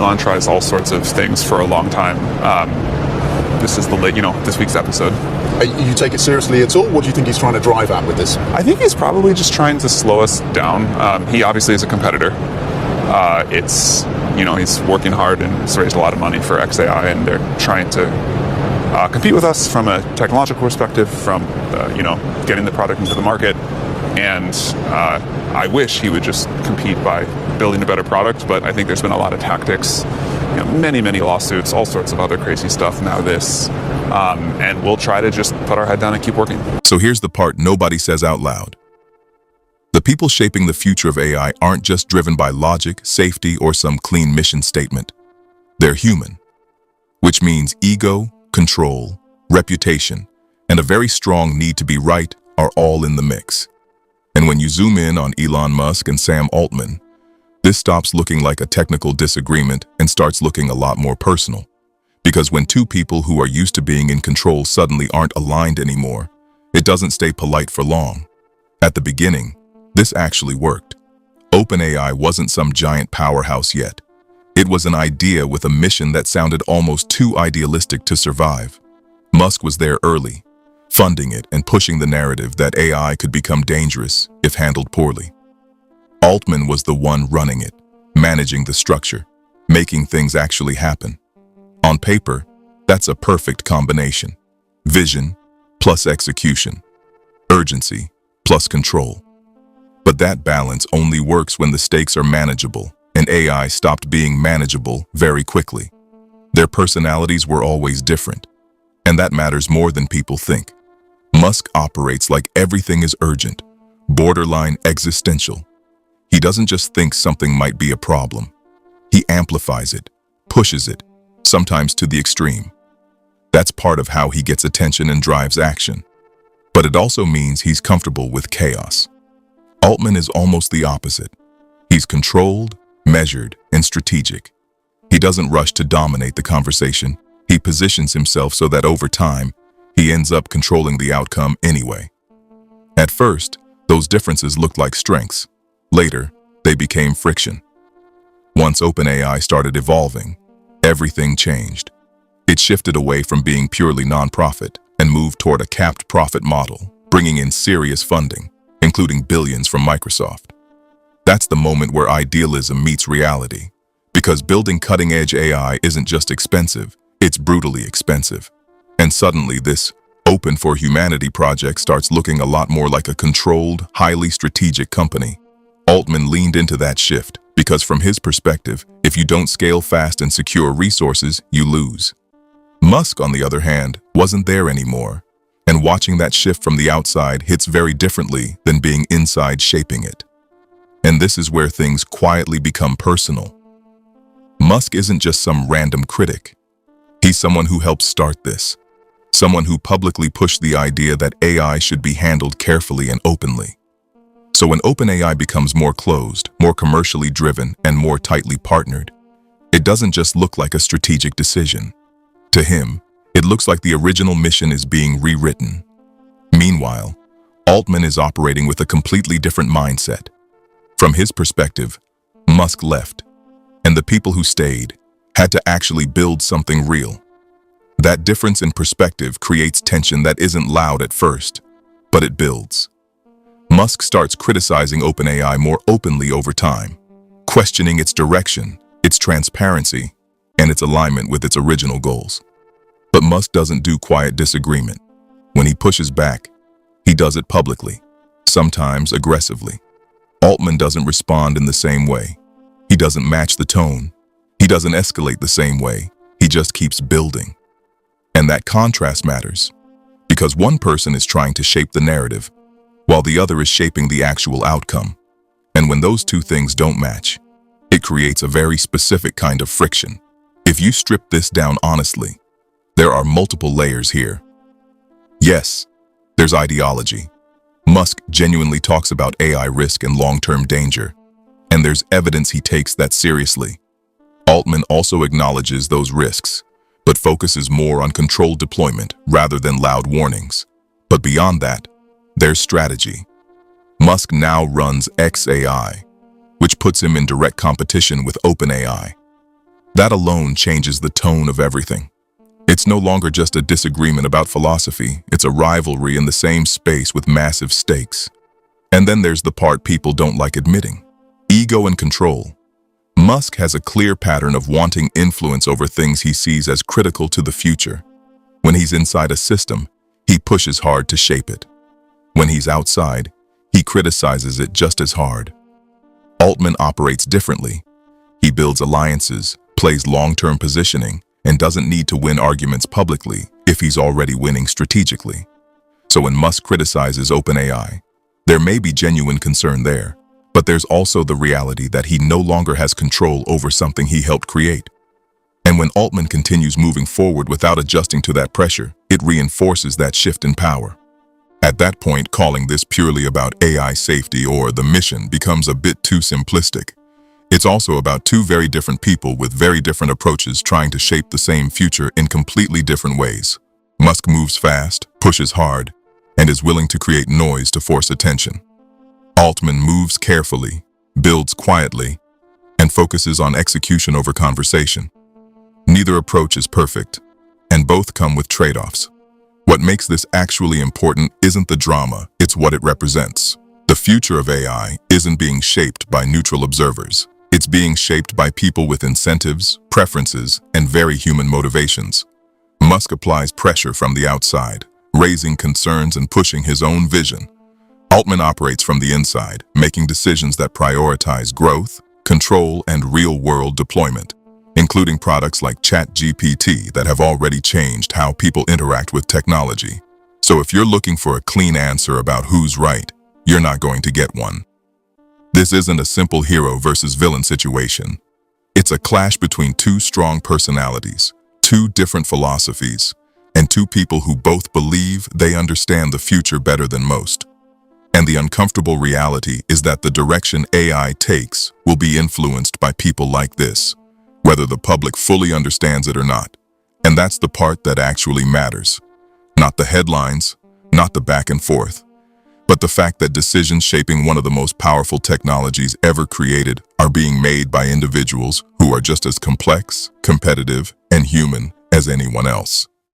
Elon tries all sorts of things for a long time. This is this week's episode. You take it seriously at all? What do you think he's trying to drive at with this? I think he's probably just trying to slow us down. He obviously is a competitor. He's working hard and has raised a lot of money for XAI, and they're trying to compete with us from a technological perspective, from getting the product into the market. And I wish he would just compete by building a better product, but I think there's been a lot of tactics, many lawsuits, all sorts of other crazy stuff. Now this, and we'll try to just put our head down and keep working. So here's the part nobody says out loud. The people shaping the future of AI aren't just driven by logic, safety, or some clean mission statement. They're human, which means ego, control, reputation, and a very strong need to be right are all in the mix. And when you zoom in on Elon Musk and Sam Altman, this stops looking like a technical disagreement and starts looking a lot more personal. Because when two people who are used to being in control suddenly aren't aligned anymore, it doesn't stay polite for long. At the beginning, this actually worked. OpenAI wasn't some giant powerhouse yet. It was an idea with a mission that sounded almost too idealistic to survive. Musk was there early, funding it and pushing the narrative that AI could become dangerous if handled poorly. Altman was the one running it, managing the structure, making things actually happen. On paper, that's a perfect combination. Vision plus execution. Urgency plus control. But that balance only works when the stakes are manageable, and AI stopped being manageable very quickly. Their personalities were always different, and that matters more than people think. Musk operates like everything is urgent, borderline existential. He doesn't just think something might be a problem. He amplifies it, pushes it, sometimes to the extreme. That's part of how he gets attention and drives action. But it also means he's comfortable with chaos. Altman is almost the opposite. He's controlled, measured, and strategic. He doesn't rush to dominate the conversation. He positions himself so that over time, he ends up controlling the outcome anyway. At first, those differences looked like strengths. Later, they became friction. Once OpenAI started evolving, everything changed. It shifted away from being purely nonprofit and moved toward a capped profit model, bringing in serious funding, including billions from Microsoft. That's the moment where idealism meets reality, because building cutting-edge AI isn't just expensive, it's brutally expensive. And suddenly this Open for Humanity project starts looking a lot more like a controlled, highly strategic company. Altman leaned into that shift, because from his perspective, if you don't scale fast and secure resources, you lose. Musk, on the other hand, wasn't there anymore. And watching that shift from the outside hits very differently than being inside shaping it. And this is where things quietly become personal. Musk isn't just some random critic. He's someone who helped start this. Someone who publicly pushed the idea that AI should be handled carefully and openly. So when OpenAI becomes more closed, more commercially driven, and more tightly partnered, it doesn't just look like a strategic decision. To him, it looks like the original mission is being rewritten. Meanwhile, Altman is operating with a completely different mindset. From his perspective, Musk left, and the people who stayed had to actually build something real. That difference in perspective creates tension that isn't loud at first, but it builds. Musk starts criticizing OpenAI more openly over time, questioning its direction, its transparency, and its alignment with its original goals. But Musk doesn't do quiet disagreement. When he pushes back, he does it publicly, sometimes aggressively. Altman doesn't respond in the same way. He doesn't match the tone. He doesn't escalate the same way. He just keeps building. And that contrast matters, because one person is trying to shape the narrative, while the other is shaping the actual outcome. And when those two things don't match, it creates a very specific kind of friction. If you strip this down honestly, there are multiple layers here. Yes, there's ideology. Musk genuinely talks about AI risk and long-term danger, and there's evidence he takes that seriously. Altman also acknowledges those risks, but focuses more on controlled deployment rather than loud warnings. But beyond that, there's strategy. Musk now runs XAI, which puts him in direct competition with OpenAI. That alone changes the tone of everything. It's no longer just a disagreement about philosophy, it's a rivalry in the same space with massive stakes. And then there's the part people don't like admitting: ego and control. Musk has a clear pattern of wanting influence over things he sees as critical to the future. When he's inside a system, he pushes hard to shape it. When he's outside, he criticizes it just as hard. Altman operates differently. He builds alliances, plays long-term positioning, and doesn't need to win arguments publicly if he's already winning strategically. So when Musk criticizes OpenAI, there may be genuine concern there, but there's also the reality that he no longer has control over something he helped create. And when Altman continues moving forward without adjusting to that pressure, it reinforces that shift in power. At that point, calling this purely about AI safety or the mission becomes a bit too simplistic. It's also about two very different people with very different approaches trying to shape the same future in completely different ways. Musk moves fast, pushes hard, and is willing to create noise to force attention. Altman moves carefully, builds quietly, and focuses on execution over conversation. Neither approach is perfect, and both come with trade-offs. What makes this actually important isn't the drama, it's what it represents. The future of AI isn't being shaped by neutral observers. It's being shaped by people with incentives, preferences, and very human motivations. Musk applies pressure from the outside, raising concerns and pushing his own vision. Altman operates from the inside, making decisions that prioritize growth, control, and real-world deployment, including products like ChatGPT that have already changed how people interact with technology. So if you're looking for a clean answer about who's right, you're not going to get one. This isn't a simple hero versus villain situation. It's a clash between two strong personalities, two different philosophies, and two people who both believe they understand the future better than most. And the uncomfortable reality is that the direction AI takes will be influenced by people like this, whether the public fully understands it or not. And that's the part that actually matters. Not the headlines, not the back and forth, but the fact that decisions shaping one of the most powerful technologies ever created are being made by individuals who are just as complex, competitive, and human as anyone else.